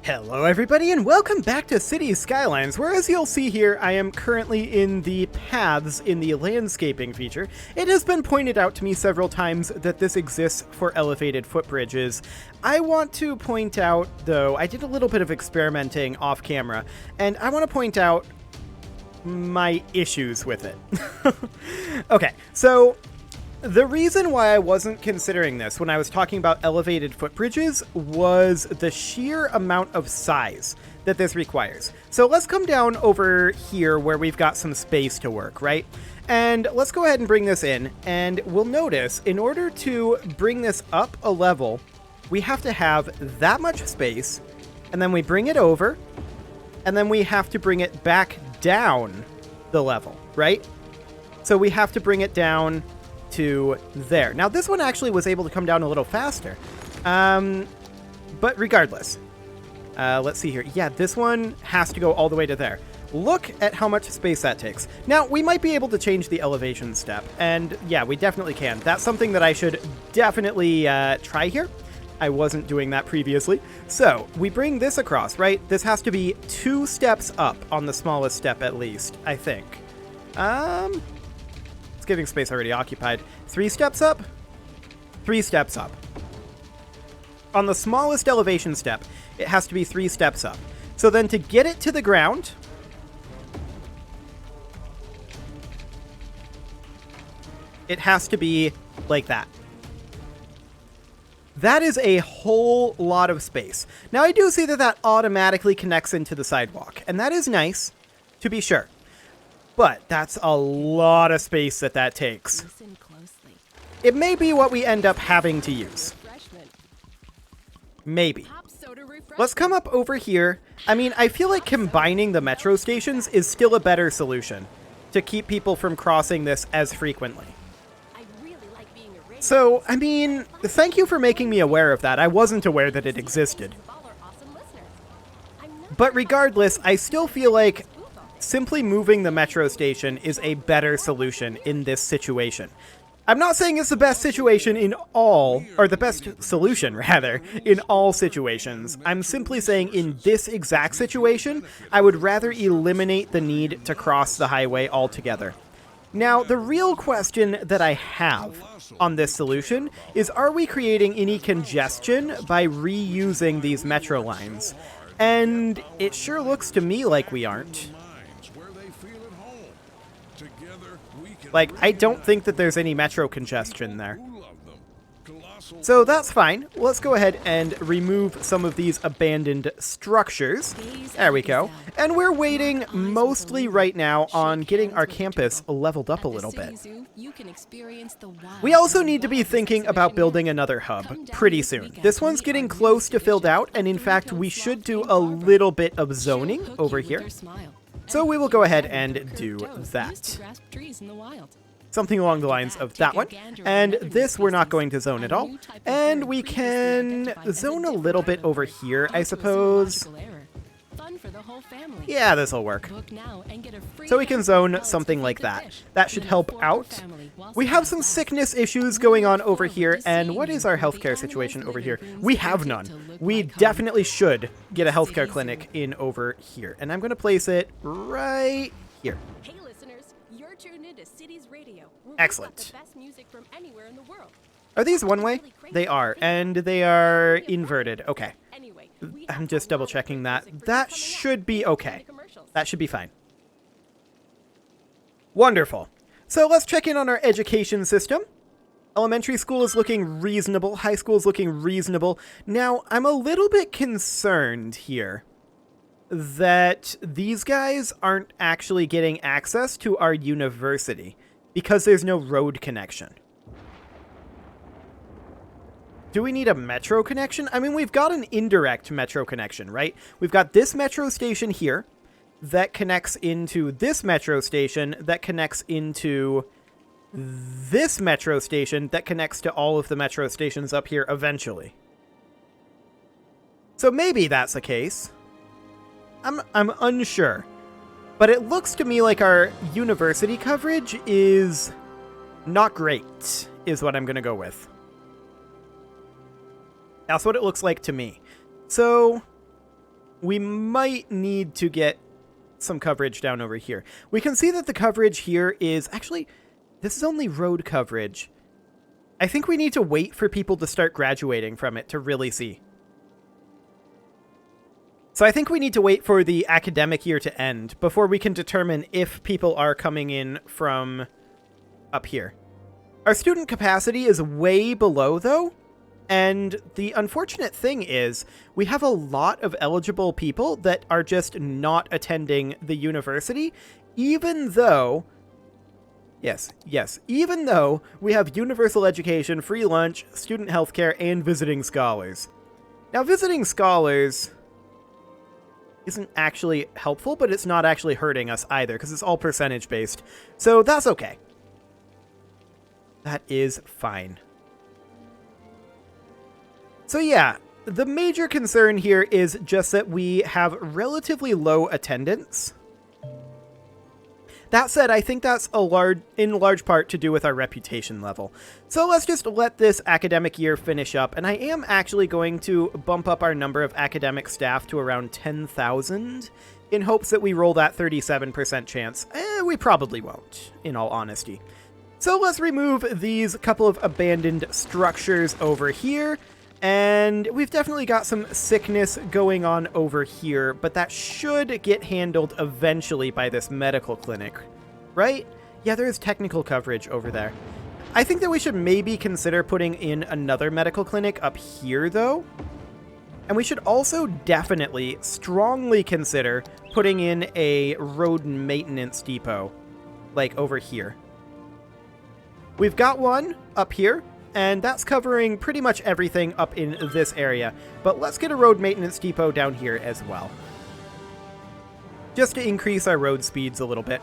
Hello everybody and welcome back to Cities Skylines, where as you'll see here, I am currently in the paths in the landscaping feature. It has been pointed out to me several times that this exists for elevated footbridges. I want to point out, though, I did a little bit of experimenting off camera, and I want to point out my issues with it. Okay, so the reason why I wasn't considering this when I was talking about elevated footbridges was the sheer amount of size that this requires. So let's come down over here where we've got some space to work, right? And let's go ahead and bring this in, and we'll notice in order to bring this up a level, we have to have that much space, and then we bring it over, and then we have to bring it back down the level, right? So we have to bring it down to there. Now this one actually was able to come down a little faster, but regardless, let's see here. Yeah, this one has to go all the way to there. Look at how much space that takes. Now we might be able to change the elevation step, and yeah, we definitely can. That's something that I should definitely try here. I wasn't doing that previously. So we bring this across, right? This has to be 2 steps up on the smallest step at least, I think. Giving space already occupied. 3 steps up? 3 steps up. On the smallest elevation step, it has to be 3 steps up. So then to get it to the ground, it has to be like that. That is a whole lot of space. Now I do see that that automatically connects into the sidewalk, and that is nice, to be sure. But that's a lot of space that takes. It may be what we end up having to use. Maybe. Let's come up over here. I mean, I feel like combining the metro stations is still a better solution to keep people from crossing this as frequently. So, I mean, thank you for making me aware of that. I wasn't aware that it existed. But regardless, I still feel like simply moving the metro station is a better solution in this situation. I'm not saying it's the best situation in all, or the best solution, rather, in all situations. I'm simply saying in this exact situation, I would rather eliminate the need to cross the highway altogether. Now, the real question that I have on this solution is, are we creating any congestion by reusing these metro lines? And it sure looks to me like we aren't. Like, I don't think that there's any metro congestion there. So that's fine. Let's go ahead and remove some of these abandoned structures. There we go. And we're waiting mostly right now on getting our campus leveled up a little bit. We also need to be thinking about building another hub pretty soon. This one's getting close to filled out, and in fact, we should do a little bit of zoning over here. So we will go ahead and do that. Something along the lines of that one. And this we're not going to zone at all. And we can zone a little bit over here, I suppose. Yeah, this will work. So we can zone something like that. That should help out. We have some sickness issues going on over here. And what is our healthcare situation over here? We have none. We definitely should get a healthcare clinic in over here. And I'm going to place it right here. Hey listeners, you're tuned into Cities Radio. Excellent. The best music from anywhere in the world. Are these one way? They are, and they are inverted. Okay. I'm just double checking that. That should be okay. That should be fine. Wonderful. So let's check in on our education system. Elementary school is looking reasonable. High school is looking reasonable. Now, I'm a little bit concerned here that these guys aren't actually getting access to our university because there's no road connection. Do we need a metro connection? I mean, we've got an indirect metro connection, right? We've got this metro station here that connects into this metro station that connects into this metro station that connects to all of the metro stations up here eventually. So maybe that's the case. I'm unsure. But it looks to me like our university coverage is not great, is what I'm going to go with. That's what it looks like to me. So we might need to get some coverage down over here. We can see that the coverage here is actually, this is only road coverage. I think we need to wait for people to start graduating from it to really see. So I think we need to wait for the academic year to end before we can determine if people are coming in from up here. Our student capacity is way below, though, and the unfortunate thing is we have a lot of eligible people that are just not attending the university, even though... Yes, even though we have universal education, free lunch, student healthcare, and visiting scholars. Now, visiting scholars isn't actually helpful, but it's not actually hurting us either, because it's all percentage-based. So that's okay. That is fine. So yeah, the major concern here is just that we have relatively low attendance. That said, I think that's in large part to do with our reputation level. So let's just let this academic year finish up, and I am actually going to bump up our number of academic staff to around 10,000 in hopes that we roll that 37% chance. We probably won't, in all honesty. So let's remove these couple of abandoned structures over here. And we've definitely got some sickness going on over here, but that should get handled eventually by this medical clinic, right? Yeah, there is technical coverage over there. I think that we should maybe consider putting in another medical clinic up here, though. And we should also definitely, strongly consider putting in a road maintenance depot, like over here. We've got one up here. And that's covering pretty much everything up in this area. But let's get a road maintenance depot down here as well, just to increase our road speeds a little bit.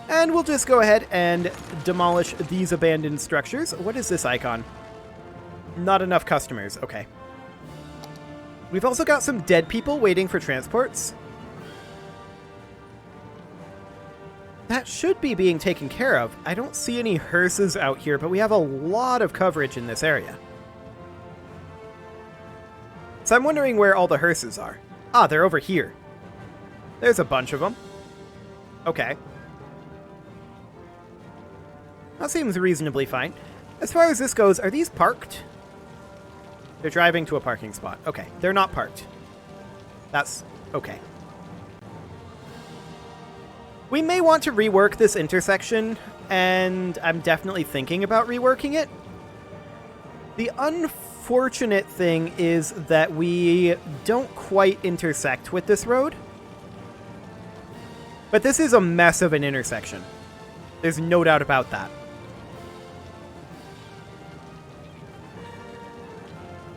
And we'll just go ahead and demolish these abandoned structures. What is this icon? Not enough customers. Okay. We've also got some dead people waiting for transports. That should be being taken care of. I don't see any hearses out here, but we have a lot of coverage in this area. So I'm wondering where all the hearses are. Ah, they're over here. There's a bunch of them. Okay. That seems reasonably fine. As far as this goes, are these parked? They're driving to a parking spot. Okay, they're not parked. That's okay. We may want to rework this intersection, and I'm definitely thinking about reworking it. The unfortunate thing is that we don't quite intersect with this road. But this is a mess of an intersection. There's no doubt about that.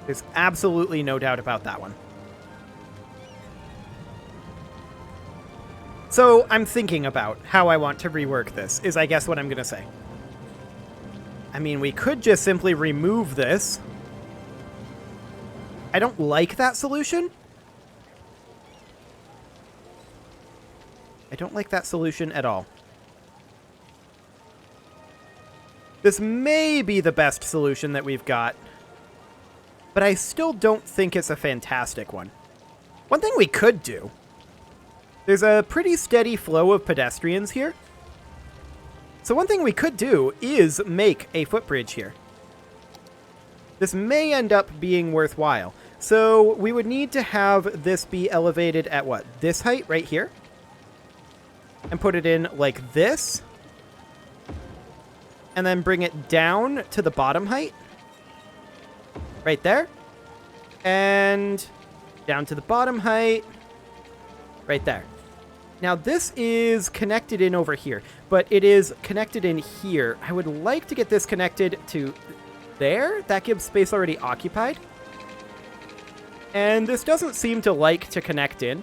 There's absolutely no doubt about that one. So I'm thinking about how I want to rework this, is I guess what I'm going to say. I mean, we could just simply remove this. I don't like that solution. I don't like that solution at all. This may be the best solution that we've got, but I still don't think it's a fantastic one. One thing we could do... There's a pretty steady flow of pedestrians here. So one thing we could do is make a footbridge here. This may end up being worthwhile. So we would need to have this be elevated at what? This height right here? And put it in like this. And then bring it down to the bottom height. Right there. And down to the bottom height. Right there. Now this is connected in over here, but it is connected in here. I would like to get this connected to there. That gives space already occupied. And this doesn't seem to like to connect in,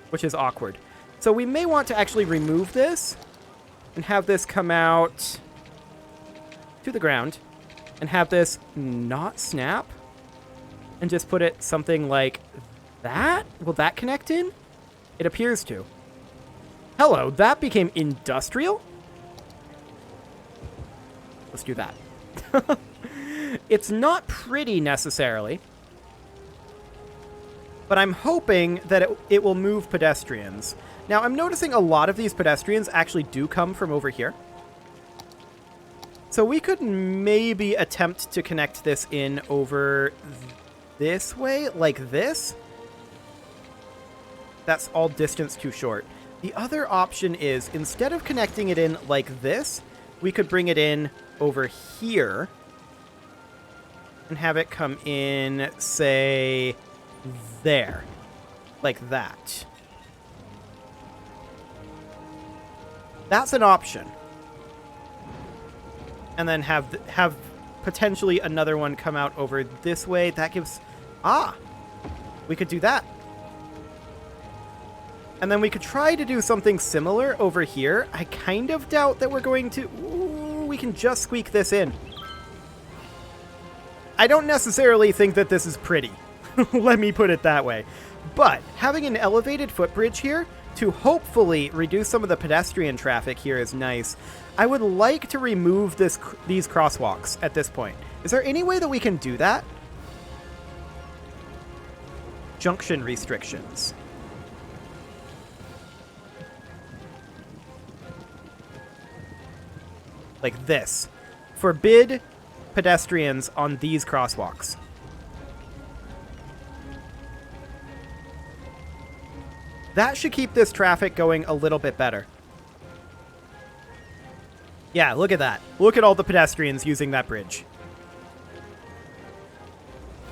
which is awkward. So we may want to actually remove this and have this come out to the ground and have this not snap and just put it something like that. Will that connect in? It appears to. Hello, that became industrial? Let's do that. It's not pretty necessarily. but I'm hoping that it will move pedestrians. Now, I'm noticing a lot of these pedestrians actually do come from over here. So we could maybe attempt to connect this in over this way, like this. That's all distance too short. The other option is, instead of connecting it in like this, we could bring it in over here and have it come in, say, there, like that. That's an option. And then have potentially another one come out over this way. That gives... we could do that. And then we could try to do something similar over here. I kind of doubt that we're going to... Ooh, we can just squeak this in. I don't necessarily think that this is pretty. Let me put it that way. But having an elevated footbridge here to hopefully reduce some of the pedestrian traffic here is nice. I would like to remove these crosswalks at this point. Is there any way that we can do that? Junction restrictions. Like this. Forbid pedestrians on these crosswalks. That should keep this traffic going a little bit better. Yeah, look at that. Look at all the pedestrians using that bridge.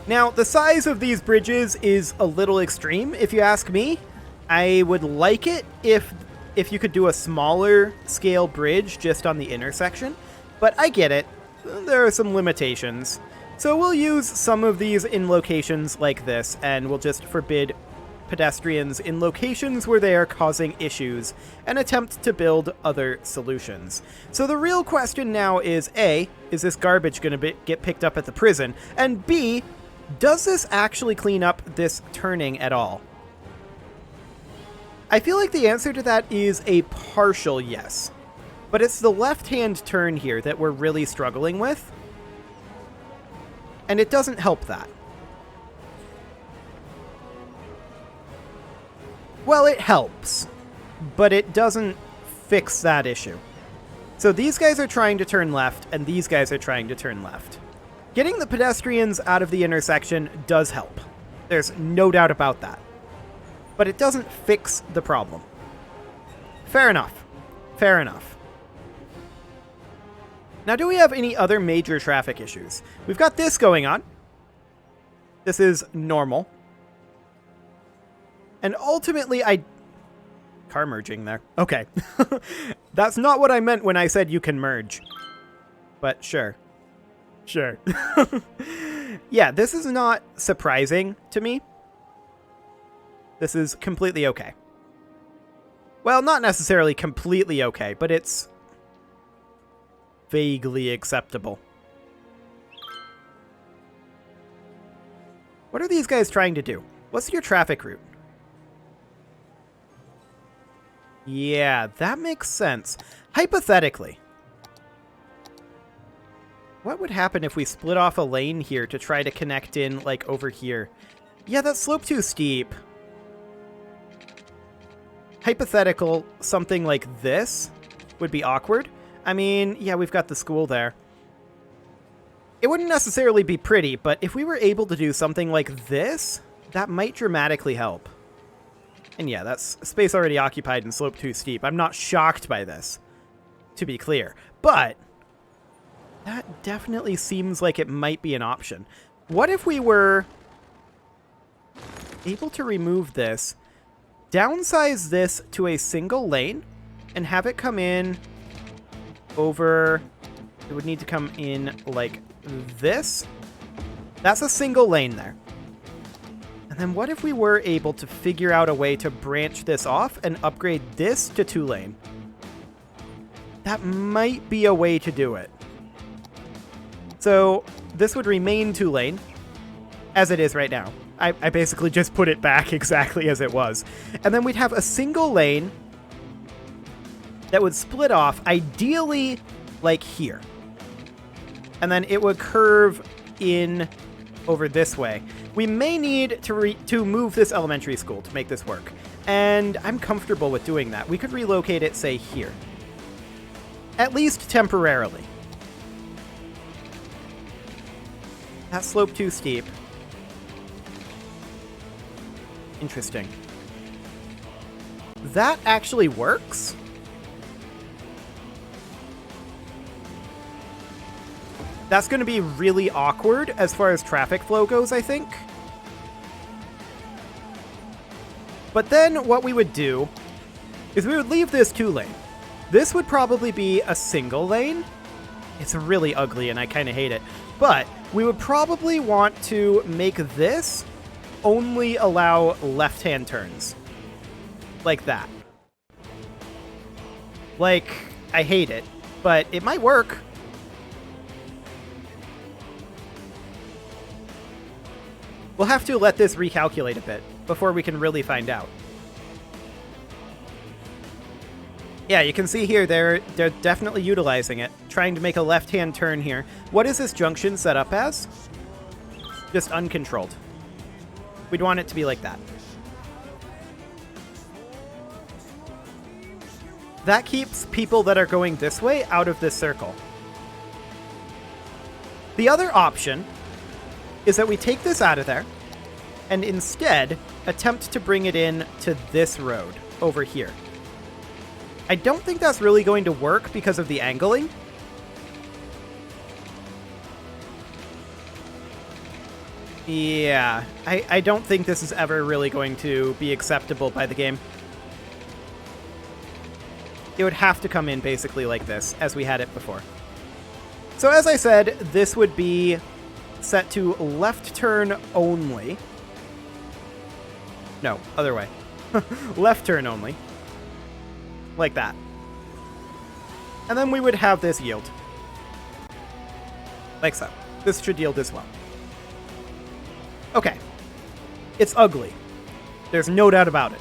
Now, the size of these bridges is a little extreme, if you ask me. I would like it if you could do a smaller scale bridge just on the intersection, but I get it. There are some limitations. So we'll use some of these in locations like this, and we'll just forbid pedestrians in locations where they are causing issues and attempt to build other solutions. So the real question now is, A, is this garbage going to get picked up at the prison? And B, does this actually clean up this turning at all? I feel like the answer to that is a partial yes. But it's the left-hand turn here that we're really struggling with. And it doesn't help that. Well, it helps, but it doesn't fix that issue. So these guys are trying to turn left, and these guys are trying to turn left. Getting the pedestrians out of the intersection does help. There's no doubt about that. But it doesn't fix the problem. Fair enough. Fair enough. Now, do we have any other major traffic issues? We've got this going on. This is normal. And ultimately, car merging there. Okay. That's not what I meant when I said you can merge. But sure. Sure. Yeah, this is not surprising to me. This is completely okay. Well, not necessarily completely okay, but it's vaguely acceptable. What are these guys trying to do? What's your traffic route? Yeah, that makes sense. Hypothetically, what would happen if we split off a lane here to try to connect in, like, over here? Yeah, that slope too steep. Hypothetical, something like this would be awkward. I mean, yeah, we've got the school there. It wouldn't necessarily be pretty, but if we were able to do something like this, that might dramatically help. And yeah, that's space already occupied and slope too steep. I'm not shocked by this, to be clear. But that definitely seems like it might be an option. What if we were able to remove this, downsize this to a single lane, and have it come in over... It would need to come in like this. That's a single lane there. And then what if we were able to figure out a way to branch this off and upgrade this to 2-lane? That might be a way to do it. So this would remain 2-lane, as it is right now. I basically just put it back exactly as it was. And then we'd have a single lane that would split off, ideally like here. And then it would curve in over this way. We may need to move this elementary school to make this work. And I'm comfortable with doing that. We could relocate it, say, here. At least temporarily. That slope too steep. Interesting. That actually works? That's going to be really awkward as far as traffic flow goes, I think. But then what we would do is we would leave this 2-lane. This would probably be a single lane. It's really ugly and I kind of hate it. But we would probably want to make this only allow left-hand turns. Like that. Like, I hate it, but it might work. We'll have to let this recalculate a bit before we can really find out. Yeah, you can see here they're definitely utilizing it, trying to make a left-hand turn here. What is this junction set up as? Just uncontrolled. We'd want it to be like that. That keeps people that are going this way out of this circle. The other option is that we take this out of there and instead attempt to bring it in to this road over here. I don't think that's really going to work because of the angling. Yeah, I don't think this is ever really going to be acceptable by the game. It would have to come in basically like this, as we had it before. So as I said, this would be set to left turn only. No, other way. Left turn only. Like that. And then we would have this yield. Like so. This should yield as well. Okay. It's ugly. There's no doubt about it.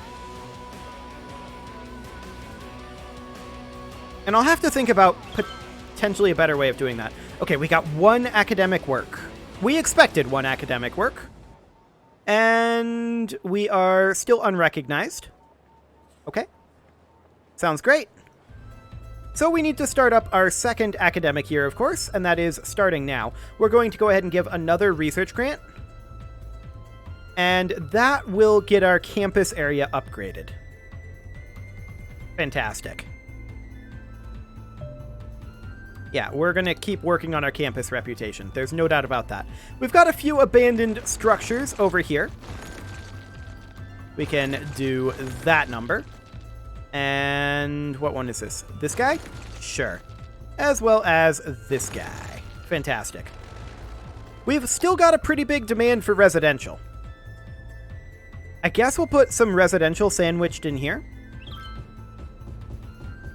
And I'll have to think about potentially a better way of doing that. Okay, we got one academic work. We expected one academic work. And we are still unrecognized. Okay. Sounds great. So we need to start up our second academic year, of course, and that is starting now. We're going to go ahead and give another research grant. And that will get our campus area upgraded. Fantastic. Yeah, we're going to keep working on our campus reputation. There's no doubt about that. We've got a few abandoned structures over here. We can do that number. And what one is this? This guy? Sure. As well as this guy. Fantastic. We've still got a pretty big demand for residential. I guess we'll put some residential sandwiched in here.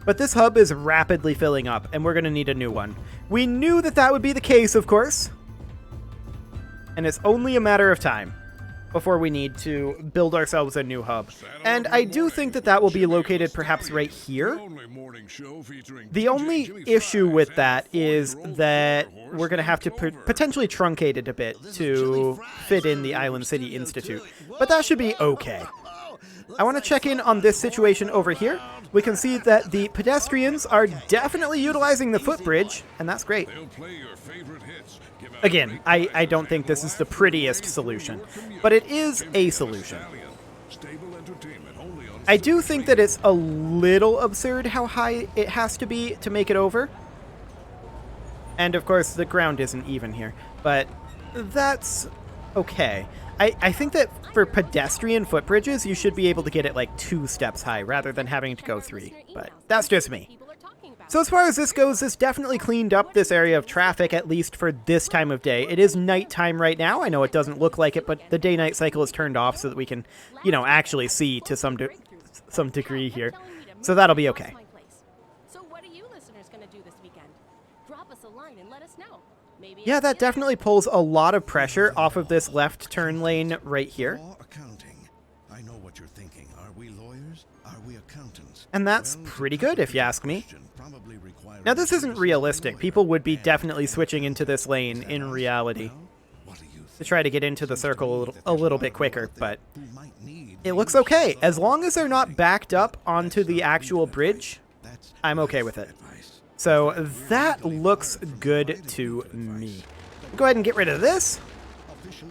But this hub is rapidly filling up, and we're going to need a new one. We knew that that would be the case, of course. And it's only a matter of time before we need to build ourselves a new hub. And I do think that that will be located perhaps right here. The only issue with that is that we're going to have to potentially truncate it a bit to fit in the Island City Institute. But that should be okay. I want to check in on this situation over here. We can see that the pedestrians are definitely utilizing the footbridge, and that's great. Again, I don't think this is the prettiest solution, but it is a solution. I do think that it's a little absurd how high it has to be to make it over. And of course, the ground isn't even here, but that's okay. I think that for pedestrian footbridges, you should be able to get it like 2 steps high rather than having to go 3, but that's just me. So as far as this goes, this definitely cleaned up this area of traffic, at least for this time of day. It is nighttime right now. I know it doesn't look like it, but the day-night cycle is turned off so that we can, you know, actually see to some degree here. So that'll be okay. So what are you listeners going to do this weekend? Drop us a line and let us know. Maybe Yeah, that definitely pulls a lot of pressure off of this left turn lane right here. Law accounting. I know what you're thinking. Are we lawyers? Are we accountants? And that's pretty good, if you ask me. Now, this isn't realistic. People would be definitely switching into this lane in reality. What do you to try to get into the circle a little bit quicker, but Who might need it looks okay. As long as they're not backed up onto the actual bridge, that's I'm okay with it. advice. So that looks good to me. Go ahead and get rid of this.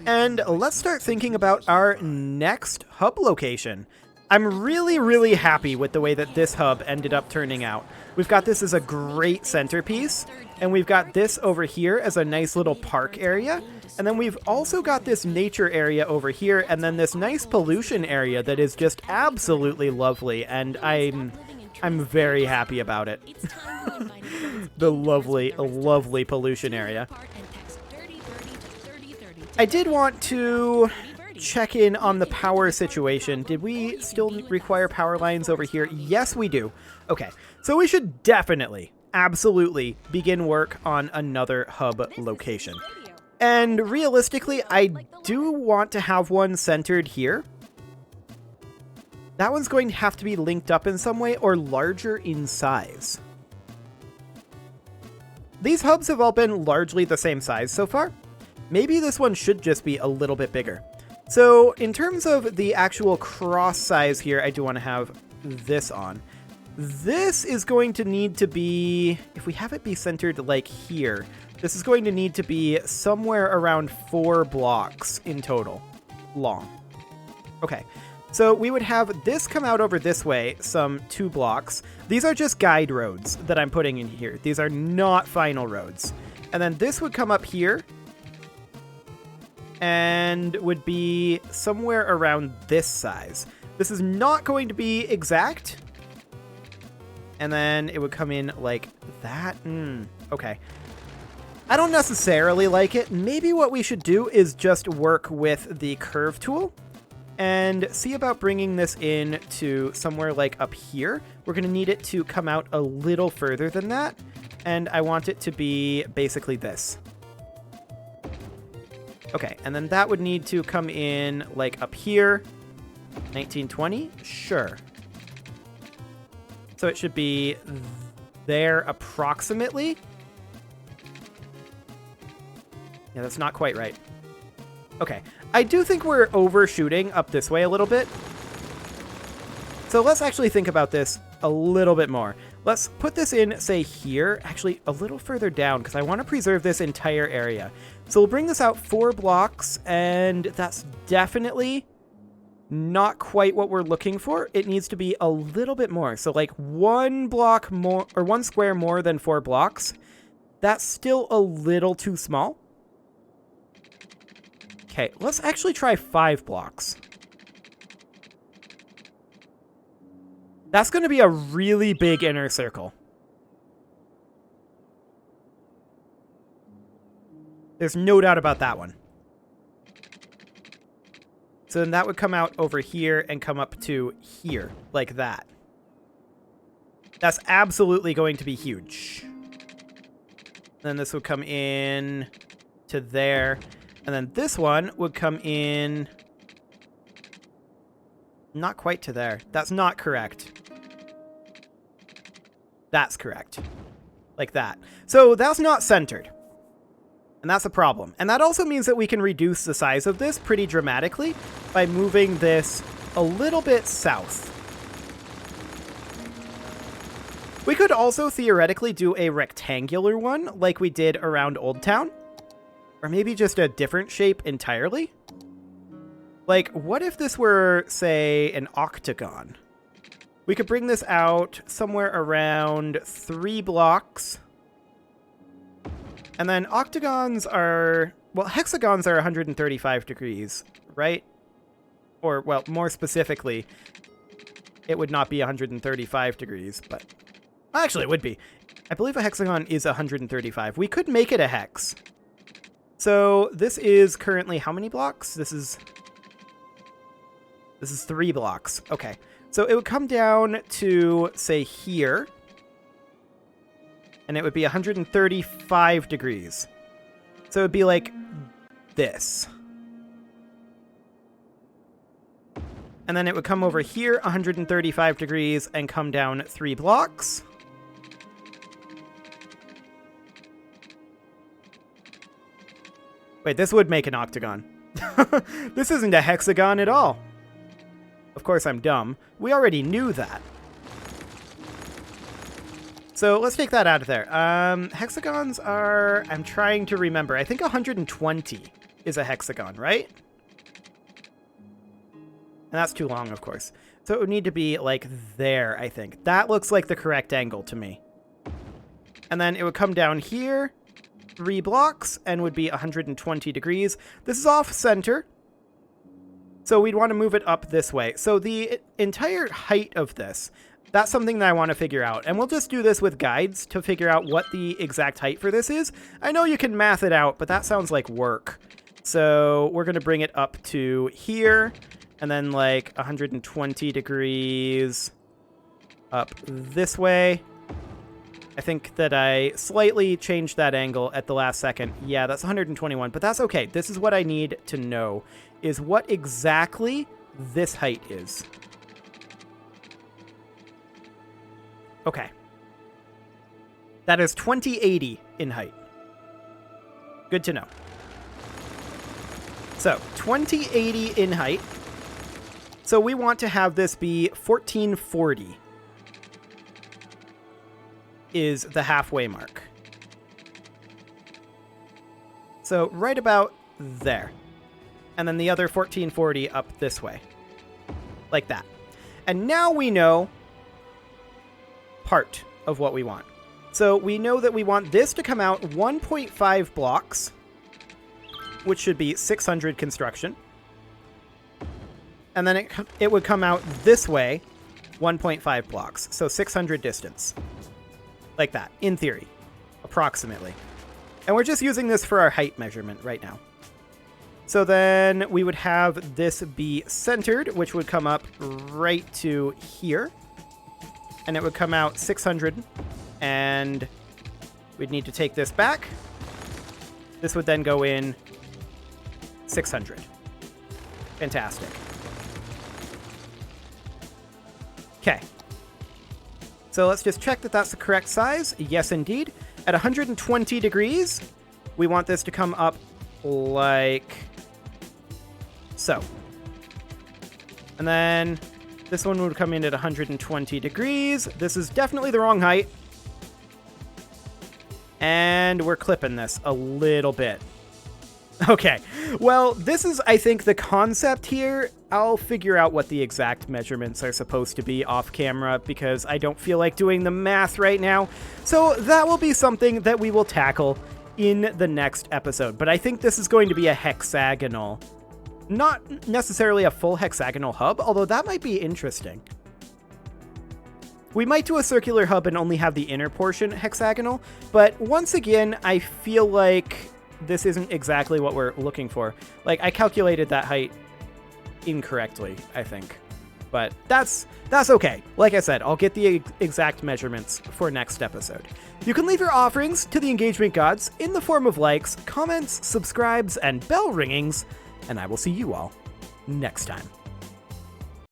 And let's start thinking about our next hub location. I'm really, really happy with the way that this hub ended up turning out. We've got this as a great centerpiece, and we've got this over here as a nice little park area. And then we've also got this nature area over here, and then this nice pollution area that is just absolutely lovely, and I'm very happy about it. The lovely, lovely pollution area. I did want to check in on the power situation. Did we still require power lines over here? Yes, we do. Okay, so we should definitely, absolutely begin work on another hub location. And realistically, I do want to have one centered here. That one's going to have to be linked up in some way or larger in size. These hubs have all been largely the same size so far. Maybe this one should just be a little bit bigger. So in terms of the actual cross size here, I do want to have this on. This is going to need to be, if we have it be centered like here, this is going to need to be somewhere around 4 blocks in total long. Okay, so we would have this come out over this way, some 2 blocks. These are just guide roads that I'm putting in here. These are not final roads. And then this would come up here and would be somewhere around this size. This is not going to be exact. And then it would come in like that. Okay. I don't necessarily like it. Maybe what we should do is just work with the curve tool and see about bringing this in to somewhere like up here. We're going to need it to come out a little further than that. And I want it to be basically this. Okay, and then that would need to come in like up here. 1920? Sure. So it should be there approximately. Yeah, that's not quite right. Okay, I do think we're overshooting up this way a little bit. So let's actually think about this a little bit more. Let's put this in, say, here, actually a little further down, because I want to preserve this entire area. So we'll bring this out 4 blocks, and that's definitely not quite what we're looking for. It needs to be a little bit more. So like 1 block more, or 1 square more than 4 blocks. That's still a little too small. Okay, let's actually try 5 blocks. That's going to be a really big inner circle. There's no doubt about that one. So then that would come out over here and come up to here, like that. That's absolutely going to be huge. Then this would come in to there. And then this one would come in... not quite to there. That's not correct. That's correct. Like that. So that's not centered. And that's a problem. And that also means that we can reduce the size of this pretty dramatically by moving this a little bit south. We could also theoretically do a rectangular one like we did around Old Town. Or maybe just a different shape entirely. Like, what if this were, say, an octagon? We could bring this out somewhere around 3 blocks. And then octagons are... well, hexagons are 135 degrees, right? Or, well, more specifically, it would not be 135 degrees, but... actually, it would be. I believe a hexagon is 135. We could make it a hex. So this is currently how many blocks? This is 3 blocks. Okay. So it would come down to, say, here. And it would be 135 degrees. So it would be like this. And then it would come over here, 135 degrees, and come down 3 blocks. Wait, this would make an octagon. This isn't a hexagon at all. Of course, I'm dumb. We already knew that. So let's take that out of there. Hexagons are... I'm trying to remember. I think 120 is a hexagon, right? And that's too long, of course. So it would need to be like there, I think. That looks like the correct angle to me. And then it would come down here, 3 blocks, and would be 120 degrees. This is off center. So we'd want to move it up this way. So the entire height of this, that's something that I want to figure out. And we'll just do this with guides to figure out what the exact height for this is. I know you can math it out, but that sounds like work. So we're going to bring it up to here, and then like 120 degrees up this way. I think that I slightly changed that angle at the last second. Yeah, that's 121, but that's okay. This is what I need to know, is what exactly this height is. Okay. That is 2080 in height. Good to know. So, 2080 in height. So we want to have this be 1440 is the halfway mark. So right about there. And then the other 1440 up this way. Like that. And now we know part of what we want. So we know that we want this to come out 1.5 blocks, which should be 600 construction. And then it would come out this way 1.5 blocks, so 600 distance. Like that, in theory, approximately. And we're just using this for our height measurement right now. So then we would have this be centered, which would come up right to here. And it would come out 600. And we'd need to take this back. This would then go in 600. Fantastic. Okay. So let's just check that that's the correct size. Yes, indeed. At 120 degrees, we want this to come up like so. And then this one would come in at 120 degrees. This is definitely the wrong height. And we're clipping this a little bit. Okay, well, this is, I think, the concept here. I'll figure out what the exact measurements are supposed to be off camera because I don't feel like doing the math right now. So that will be something that we will tackle in the next episode. But I think this is going to be a hexagonal, not necessarily a full hexagonal hub, although that might be interesting. We might do a circular hub and only have the inner portion hexagonal, but once again, I feel like this isn't exactly what we're looking for. Like, I calculated that height incorrectly, I think. But that's okay. Like I said, I'll get the exact measurements for next episode. You can leave your offerings to the engagement gods in the form of likes, comments, subscribes, and bell ringings, and I will see you all next time.